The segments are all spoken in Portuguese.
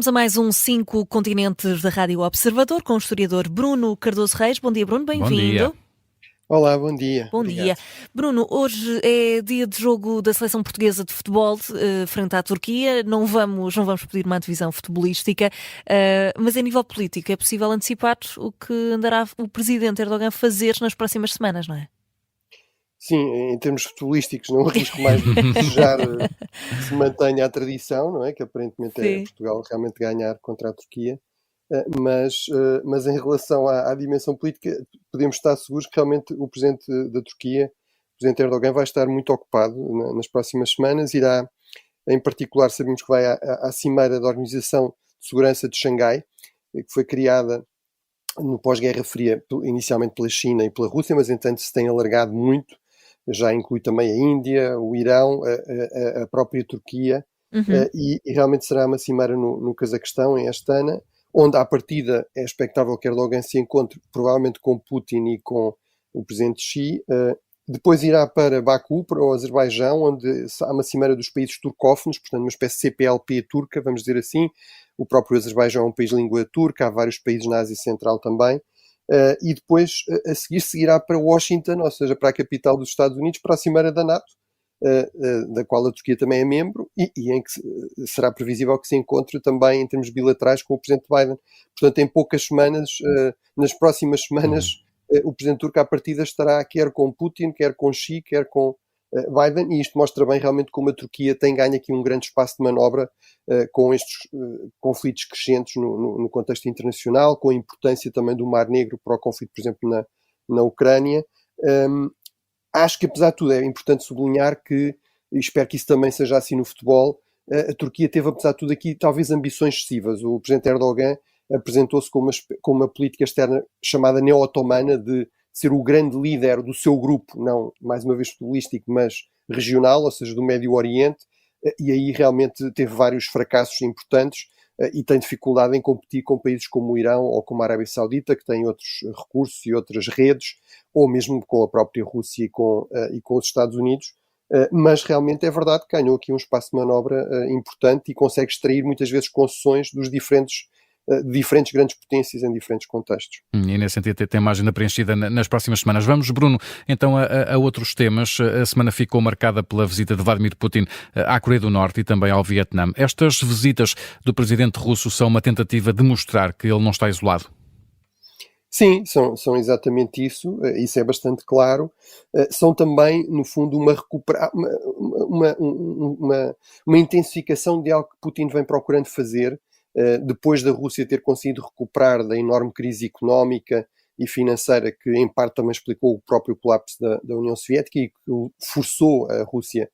Vamos a mais um 5 Continentes da Rádio Observador com o historiador Bruno Cardoso Reis. Bom dia, Bruno, Bom dia. bem-vindo. Olá, bom dia. Bom Obrigado. dia. Bruno, hoje é dia de jogo da Seleção Portuguesa de Futebol frente à Turquia. Não vamos pedir uma divisão futebolística, mas a nível político é possível antecipar o que andará o presidente Erdogan a fazer nas próximas semanas, não é? Sim, em termos futebolísticos não arrisco mais do que desejar que se mantenha a tradição, não é? Que aparentemente é Sim. Portugal realmente ganhar contra a Turquia, mas em relação à dimensão política podemos estar seguros que realmente o presidente da Turquia, o presidente Erdogan, vai estar muito ocupado nas próximas semanas. Irá, em particular, sabemos que vai à Cimeira da Organização de Segurança de Xangai, que foi criada no pós-Guerra Fria, inicialmente pela China e pela Rússia, mas entanto se tem alargado muito, já inclui também a Índia, o Irão, a própria Turquia, e realmente será uma cimeira no Cazaquistão, em Astana, onde à partida é expectável que Erdogan se encontre provavelmente com Putin e com o presidente Xi. Depois irá para Baku, para o Azerbaijão, onde há uma cimeira dos países turcófonos, portanto uma espécie de CPLP turca, vamos dizer assim. O próprio Azerbaijão é um país de língua turca, há vários países na Ásia Central também. E depois, a seguir, seguirá para Washington, ou seja, para a capital dos Estados Unidos, para a Cimeira da NATO, da qual a Turquia também é membro, e em que será previsível que se encontre também em termos bilaterais com o presidente Biden. Portanto, em poucas semanas, nas próximas semanas, o presidente turco à partida estará quer com Putin, quer com Xi, quer com Biden, e isto mostra bem realmente como a Turquia tem ganho aqui um grande espaço de manobra com estes conflitos crescentes no contexto internacional, com a importância também do Mar Negro para o conflito, por exemplo, na Ucrânia. Acho que, apesar de tudo, é importante sublinhar que, e espero que isso também seja assim no futebol, a Turquia teve, apesar de tudo, aqui talvez ambições excessivas. O presidente Erdogan apresentou-se com uma política externa chamada neo-otomana, de ser o grande líder do seu grupo, não mais uma vez futebolístico, mas regional, ou seja, do Médio Oriente, e aí realmente teve vários fracassos importantes e tem dificuldade em competir com países como o Irão ou como a Arábia Saudita, que têm outros recursos e outras redes, ou mesmo com a própria Rússia e com os Estados Unidos. Mas realmente é verdade que ganhou aqui um espaço de manobra importante e consegue extrair muitas vezes concessões dos diferentes grandes potências em diferentes contextos. E nesse sentido tem uma agenda preenchida nas próximas semanas. Vamos, Bruno, então a outros temas. A semana ficou marcada pela visita de Vladimir Putin à Coreia do Norte e também ao Vietnã. Estas visitas do presidente russo são uma tentativa de mostrar que ele não está isolado? Sim, são exatamente isso é bastante claro. São também, no fundo, uma intensificação de algo que Putin vem procurando fazer, depois da Rússia ter conseguido recuperar da enorme crise económica e financeira que em parte também explicou o próprio colapso da União Soviética e que forçou a Rússia,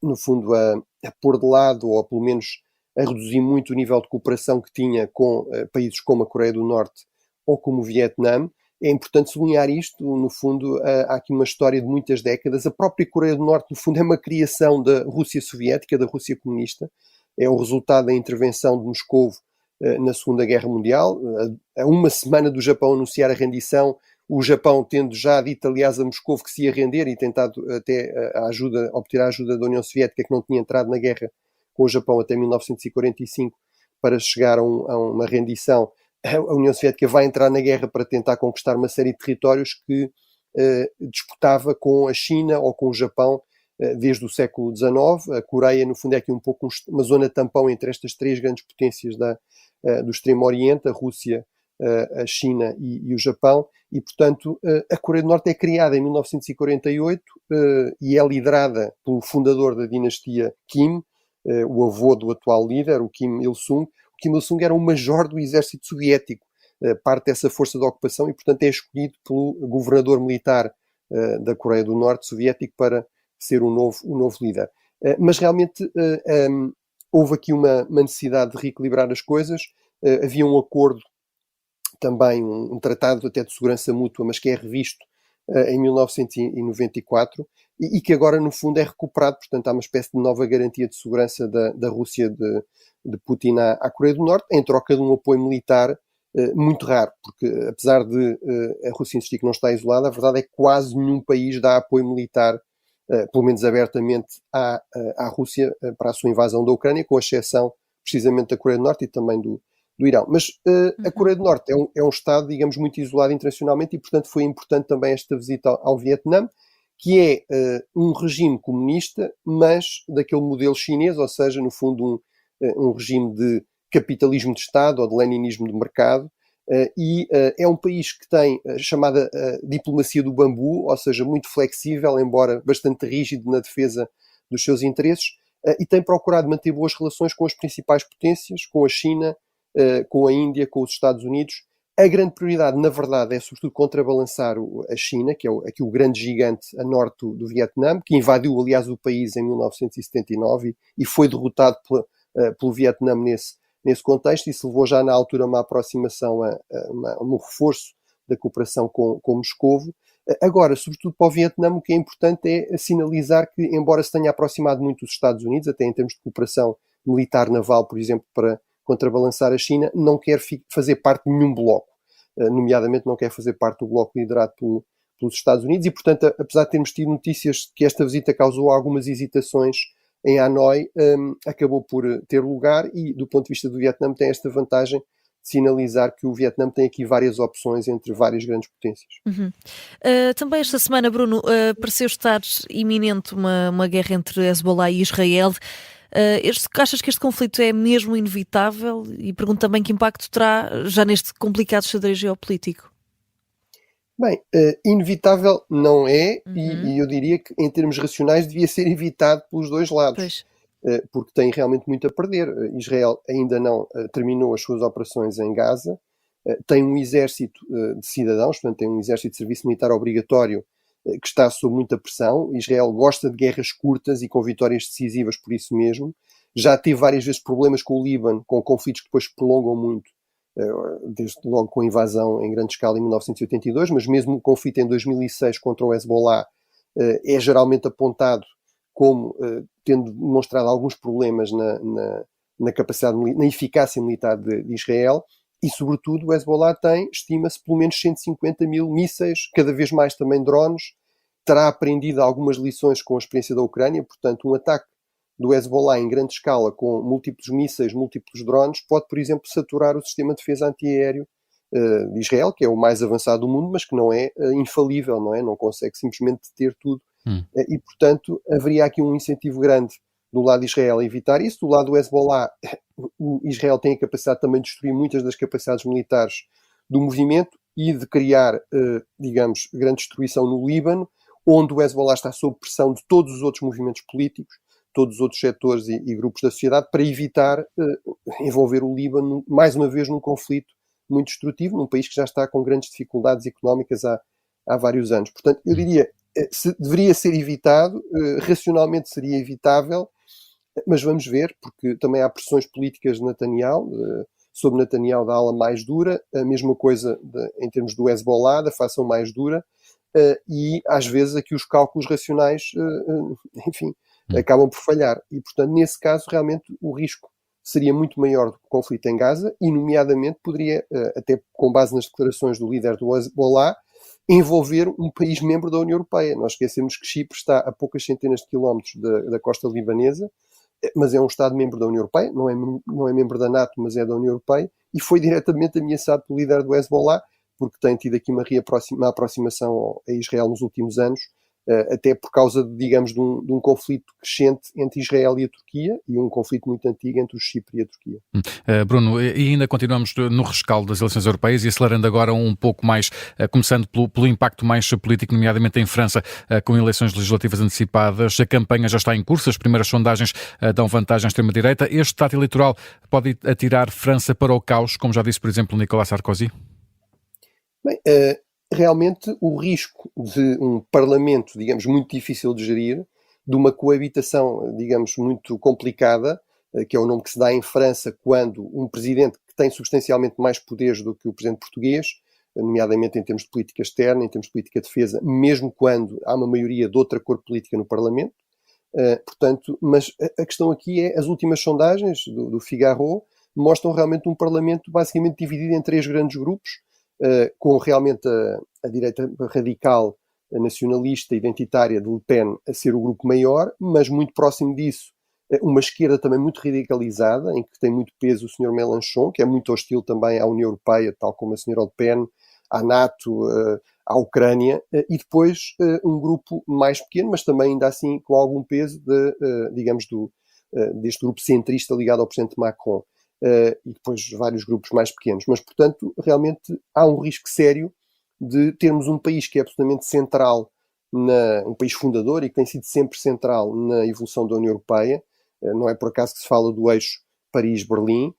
no fundo, a pôr de lado, ou pelo menos a reduzir muito o nível de cooperação que tinha com países como a Coreia do Norte ou como o Vietnã. É importante sublinhar isto, no fundo, há aqui uma história de muitas décadas. A própria Coreia do Norte, no fundo, é uma criação da Rússia soviética, da Rússia comunista. É o resultado da intervenção de Moscovo na Segunda Guerra Mundial. A uma semana do Japão anunciar a rendição, o Japão tendo já dito, aliás, a Moscovo que se ia render e tentado até obter a ajuda da União Soviética, que não tinha entrado na guerra com o Japão até 1945, para chegar a uma rendição. A União Soviética vai entrar na guerra para tentar conquistar uma série de territórios que disputava com a China ou com o Japão desde o século XIX. A Coreia, no fundo, é aqui um pouco uma zona tampão entre estas três grandes potências do Extremo Oriente, a Rússia, a China e o Japão, e, portanto, a Coreia do Norte é criada em 1948 e é liderada pelo fundador da dinastia Kim, o avô do atual líder, o Kim Il-sung. O Kim Il-sung era um major do exército soviético, parte dessa força de ocupação, e, portanto, é escolhido pelo governador militar da Coreia do Norte soviético para ser o novo líder. Mas realmente houve aqui uma necessidade de reequilibrar as coisas. Havia um acordo também, um tratado até de segurança mútua, mas que é revisto em 1994 e que agora, no fundo, é recuperado. Portanto, há uma espécie de nova garantia de segurança da Rússia de Putin à Coreia do Norte, em troca de um apoio militar muito raro, porque apesar de a Rússia insistir que não está isolada, a verdade é que quase nenhum país dá apoio militar, pelo menos abertamente, à Rússia para a sua invasão da Ucrânia, com exceção, precisamente da Coreia do Norte e também do Irão. Mas a Coreia do Norte é um Estado, digamos, muito isolado internacionalmente e, portanto, foi importante também esta visita ao Vietnã, que é um regime comunista, mas daquele modelo chinês, ou seja, no fundo um regime de capitalismo de Estado ou de leninismo de mercado, é um país que tem a chamada diplomacia do bambu, ou seja, muito flexível, embora bastante rígido na defesa dos seus interesses, e tem procurado manter boas relações com as principais potências, com a China, com a Índia, com os Estados Unidos. A grande prioridade, na verdade, é sobretudo contrabalançar a China, que é aqui o grande gigante a norte do Vietnã, que invadiu, aliás, o país em 1979 e foi derrotado pelo Vietnã nesse contexto. Isso levou já na altura uma aproximação, a um reforço da cooperação com Moscovo. Agora, sobretudo para o Vietnã, o que é importante é sinalizar que, embora se tenha aproximado muito dos Estados Unidos, até em termos de cooperação militar naval, por exemplo, para contrabalançar a China, não quer fazer parte de nenhum bloco, nomeadamente não quer fazer parte do bloco liderado pelos Estados Unidos e, portanto, apesar de termos tido notícias que esta visita causou algumas hesitações em Hanoi, acabou por ter lugar e, do ponto de vista do Vietnã, tem esta vantagem de sinalizar que o Vietnã tem aqui várias opções entre várias grandes potências. Também esta semana, Bruno, pareceu estar iminente uma guerra entre Hezbollah e Israel. Achas que este conflito é mesmo inevitável? E pergunto também que impacto terá já neste complicado xadrez geopolítico. Bem, inevitável não é, e eu diria que em termos racionais devia ser evitado pelos dois lados, porque tem realmente muito a perder. Israel ainda não terminou as suas operações em Gaza, tem um exército de cidadãos, portanto tem um exército de serviço militar obrigatório que está sob muita pressão. Israel gosta de guerras curtas e com vitórias decisivas por isso mesmo. Já teve várias vezes problemas com o Líbano, com conflitos que depois se prolongam muito, desde logo com a invasão em grande escala em 1982, mas mesmo o conflito em 2006 contra o Hezbollah é geralmente apontado como tendo demonstrado alguns problemas na capacidade, na eficácia militar de Israel. E, sobretudo, o Hezbollah tem, estima-se, pelo menos 150 mil mísseis, cada vez mais também drones. Terá aprendido algumas lições com a experiência da Ucrânia, portanto, um ataque do Hezbollah em grande escala, com múltiplos mísseis, múltiplos drones, pode, por exemplo, saturar o sistema de defesa antiaéreo de Israel, que é o mais avançado do mundo, mas que não é infalível, não é? Não consegue simplesmente ter tudo. E, portanto, haveria aqui um incentivo grande do lado de Israel a evitar isso. Do lado do Hezbollah, o Israel tem a capacidade também de destruir muitas das capacidades militares do movimento e de criar, digamos, grande destruição no Líbano, onde o Hezbollah está sob pressão de todos os outros movimentos políticos, todos os outros setores e grupos da sociedade, para evitar envolver o Líbano, mais uma vez, num conflito muito destrutivo, num país que já está com grandes dificuldades económicas há vários anos. Portanto, eu diria, deveria ser evitado, racionalmente seria evitável, mas vamos ver, porque também há pressões políticas de Netanyahu, sobre Netanyahu da ala mais dura, a mesma coisa em termos do Hezbollah, da facção mais dura, e às vezes aqui os cálculos racionais, enfim, acabam por falhar. E, portanto, nesse caso, realmente o risco seria muito maior do que o conflito em Gaza e, nomeadamente, poderia, até com base nas declarações do líder do Hezbollah, envolver um país membro da União Europeia. Nós esquecemos que Chipre está a poucas centenas de quilómetros da costa libanesa, mas é um Estado-membro da União Europeia, não é membro da NATO, mas é da União Europeia, e foi diretamente ameaçado pelo líder do Hezbollah, porque tem tido aqui uma aproximação a Israel nos últimos anos, até por causa, digamos, de um conflito crescente entre Israel e a Turquia, e um conflito muito antigo entre o Chipre e a Turquia. Bruno, e ainda continuamos no rescaldo das eleições europeias e acelerando agora um pouco mais, começando pelo impacto mais político, nomeadamente em França, com eleições legislativas antecipadas. A campanha já está em curso, as primeiras sondagens dão vantagem à extrema-direita. Este dado eleitoral pode atirar França para o caos, como já disse, por exemplo, Nicolas Sarkozy? Bem, realmente o risco de um parlamento, digamos, muito difícil de gerir, de uma coabitação, digamos, muito complicada, que é o nome que se dá em França quando um presidente que tem substancialmente mais poderes do que o presidente português, nomeadamente em termos de política externa, em termos de política de defesa, mesmo quando há uma maioria de outra cor política no Parlamento. Portanto, mas a questão aqui é, as últimas sondagens do Figaro mostram realmente um Parlamento basicamente dividido em três grandes grupos, com realmente a direita radical, a nacionalista, identitária de Le Pen a ser o grupo maior, mas muito próximo disso uma esquerda também muito radicalizada, em que tem muito peso o Sr. Mélenchon, que é muito hostil também à União Europeia, tal como a Sra. Le Pen, à NATO, à Ucrânia, e depois um grupo mais pequeno, mas também ainda assim com algum peso, deste grupo centrista ligado ao Presidente Macron, e depois vários grupos mais pequenos. Mas, portanto, realmente há um risco sério de termos um país que é absolutamente central, um país fundador e que tem sido sempre central na evolução da União Europeia. Não é por acaso que se fala do eixo Paris-Berlim.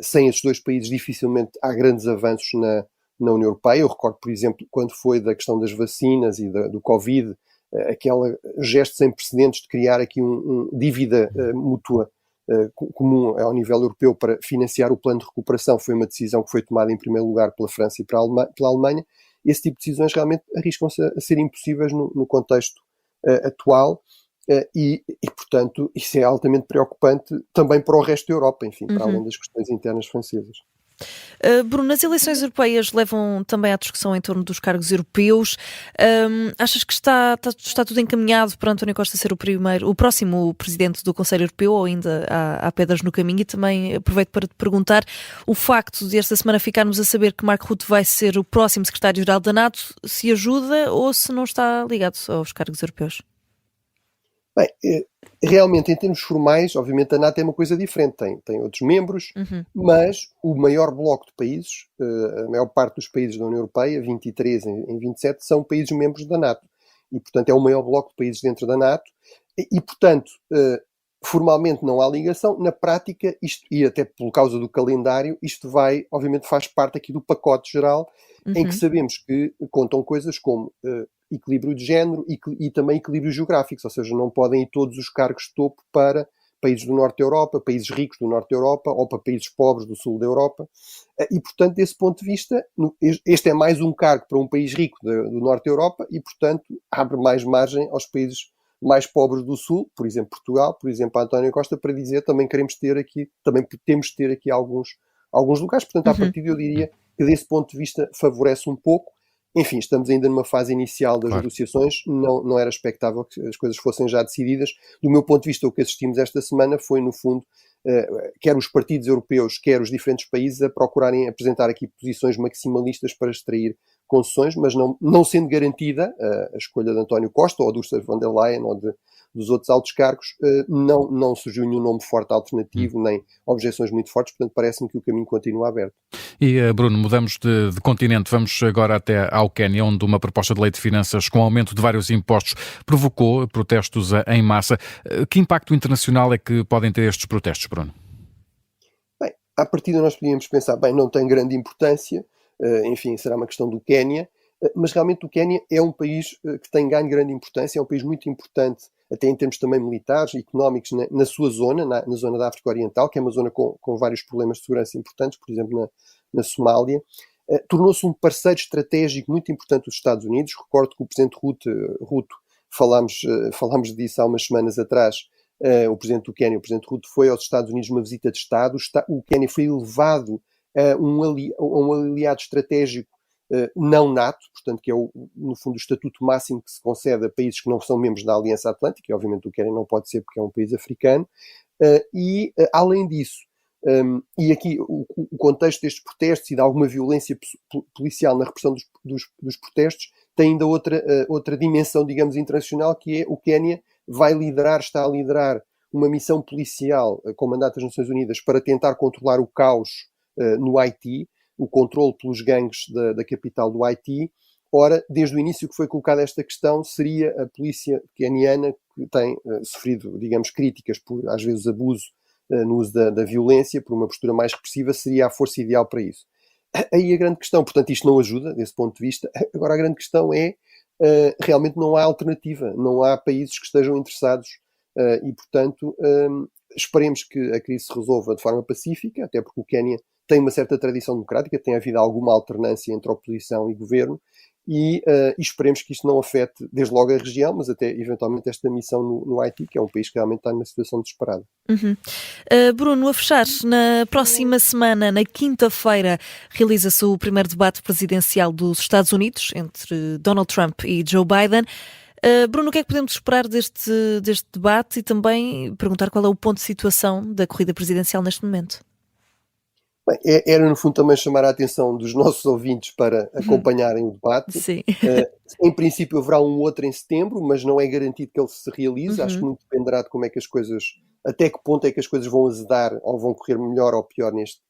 Sem esses dois países dificilmente há grandes avanços na União Europeia. Eu recordo, por exemplo, quando foi da questão das vacinas e do Covid, aquele gesto sem precedentes de criar aqui dívida mútua comum ao nível europeu para financiar o plano de recuperação. Foi uma decisão que foi tomada em primeiro lugar pela França e pela Alemanha. Esse tipo de decisões realmente arriscam-se a ser impossíveis no contexto atual. E, portanto, isso é altamente preocupante também para o resto da Europa, enfim, para além das questões internas francesas. Bruno, as eleições europeias levam também à discussão em torno dos cargos europeus. Achas que está tudo encaminhado para António Costa ser o próximo presidente do Conselho Europeu, ou ainda há pedras no caminho? E também aproveito para te perguntar, o facto de esta semana ficarmos a saber que Mark Rutte vai ser o próximo secretário-geral da NATO, se ajuda ou se não está ligado aos cargos europeus? Bem, realmente, em termos formais, obviamente a NATO é uma coisa diferente, tem outros membros, mas o maior bloco de países, a maior parte dos países da União Europeia, 23 em 27, são países membros da NATO. E, portanto, é o maior bloco de países dentro da NATO. E portanto, formalmente não há ligação. Na prática, isto, e até por causa do calendário, isto obviamente faz parte aqui do pacote geral, em que sabemos que contam coisas como equilíbrio de género e também equilíbrios geográficos, ou seja, não podem ir todos os cargos de topo para países do norte da Europa, países ricos do norte da Europa ou para países pobres do sul da Europa. E, portanto, desse ponto de vista, este é mais um cargo para um país rico do norte da Europa e, portanto, abre mais margem aos países mais pobres do sul, por exemplo, Portugal, por exemplo, António Costa, para dizer também temos de ter aqui alguns lugares. Portanto, à partida eu diria que desse ponto de vista favorece um pouco. Enfim, estamos ainda numa fase inicial das negociações, não era expectável que as coisas fossem já decididas. Do meu ponto de vista, o que assistimos esta semana foi, no fundo, quer os partidos europeus, quer os diferentes países a procurarem apresentar aqui posições maximalistas para extrair concessões, mas não sendo garantida a escolha de António Costa ou de Ursula von der Leyen ou dos outros altos cargos, não surgiu nenhum nome forte alternativo, nem objeções muito fortes, portanto parece-me que o caminho continua aberto. E Bruno, mudamos de continente, vamos agora até ao Quénia, onde uma proposta de lei de finanças com aumento de vários impostos provocou protestos em massa. Que impacto internacional é que podem ter estes protestos, Bruno? Bem, à partida nós podíamos pensar, não tem grande importância, enfim, será uma questão do Quénia, mas realmente o Quénia é um país que tem ganho grande importância, é um país muito importante, até em termos também militares e económicos, na sua zona, na zona da África Oriental, que é uma zona com vários problemas de segurança importantes, por exemplo, na Somália. Tornou-se um parceiro estratégico muito importante dos Estados Unidos. Recordo que o Presidente Ruto, falámos disso há umas semanas atrás, o Presidente do Quénia, o Presidente Ruto, foi aos Estados Unidos numa visita de Estado. O Quénia foi elevado a um aliado estratégico não NATO, portanto, que é, no fundo, o estatuto máximo que se concede a países que não são membros da Aliança Atlântica, e obviamente o Quénia não pode ser porque é um país africano, além disso, e aqui o contexto destes protestos e de alguma violência policial na repressão dos protestos tem ainda outra dimensão, digamos, internacional, que é o Quénia está a liderar uma missão policial com mandato das Nações Unidas para tentar controlar o caos no Haiti, o controle pelos gangues da capital do Haiti. Ora, desde o início que foi colocada esta questão, seria a polícia queniana, que tem sofrido, digamos, críticas por, às vezes, abuso no uso da violência, por uma postura mais repressiva, seria a força ideal para isso. Aí a grande questão, portanto, isto não ajuda, desse ponto de vista. Agora, a grande questão é, realmente não há alternativa, não há países que estejam interessados e, portanto, esperemos que a crise se resolva de forma pacífica, até porque o Quénia tem uma certa tradição democrática, tem havido alguma alternância entre oposição e governo, e esperemos que isto não afete desde logo a região, mas até eventualmente esta missão no Haiti, que é um país que realmente está numa situação desesperada. Bruno, a fechar, na próxima semana, na quinta-feira, realiza-se o primeiro debate presidencial dos Estados Unidos entre Donald Trump e Joe Biden. Bruno, o que é que podemos esperar deste debate e também perguntar qual é o ponto de situação da corrida presidencial neste momento? Bem, era no fundo também chamar a atenção dos nossos ouvintes para acompanharem o debate. Sim. Em princípio haverá um outro em setembro, mas não é garantido que ele se realize. Acho que muito dependerá de como é que as coisas, até que ponto é que as coisas vão azedar ou vão correr melhor ou pior neste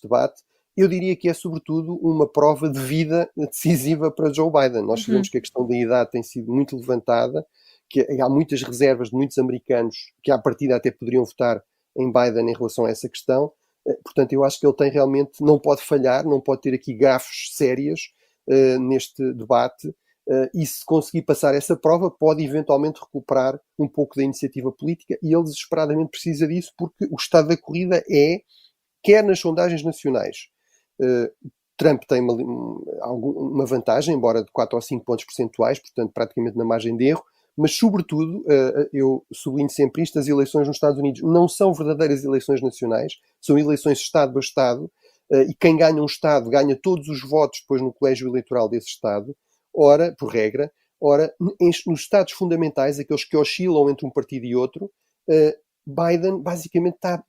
debate. Eu diria que é sobretudo uma prova de vida decisiva para Joe Biden. Nós sabemos que a questão da idade tem sido muito levantada, que há muitas reservas de muitos americanos que à partida até poderiam votar em Biden em relação a essa questão. Portanto, eu acho que ele tem realmente, não pode falhar, não pode ter aqui gafes sérias neste debate, e se conseguir passar essa prova pode eventualmente recuperar um pouco da iniciativa política, e ele desesperadamente precisa disso porque o estado da corrida quer nas sondagens nacionais, Trump tem uma vantagem, embora de 4 ou 5 pontos percentuais, portanto praticamente na margem de erro, mas sobretudo, eu sublinho sempre isto, as eleições nos Estados Unidos não são verdadeiras eleições nacionais, são eleições Estado a Estado, e quem ganha um Estado ganha todos os votos depois no colégio eleitoral desse Estado, ora, por regra, nos Estados fundamentais, aqueles que oscilam entre um partido e outro, Biden basicamente está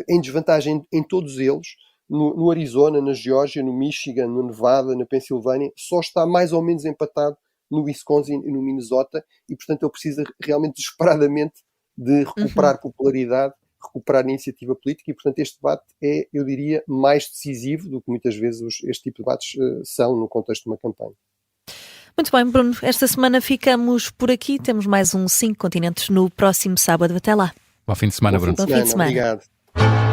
em desvantagem em todos eles. No Arizona, na Geórgia, no Michigan, no Nevada, na Pensilvânia, só está mais ou menos empatado no Wisconsin e no Minnesota, e portanto ele precisa realmente desesperadamente de recuperar popularidade, recuperar a iniciativa política, e portanto este debate é, eu diria, mais decisivo do que muitas vezes este tipo de debates são no contexto de uma campanha. Muito bem, Bruno, esta semana ficamos por aqui, temos mais um 5 Continentes no próximo sábado. Até lá. Bom fim de semana, Bruno. Bom fim de semana. Obrigado.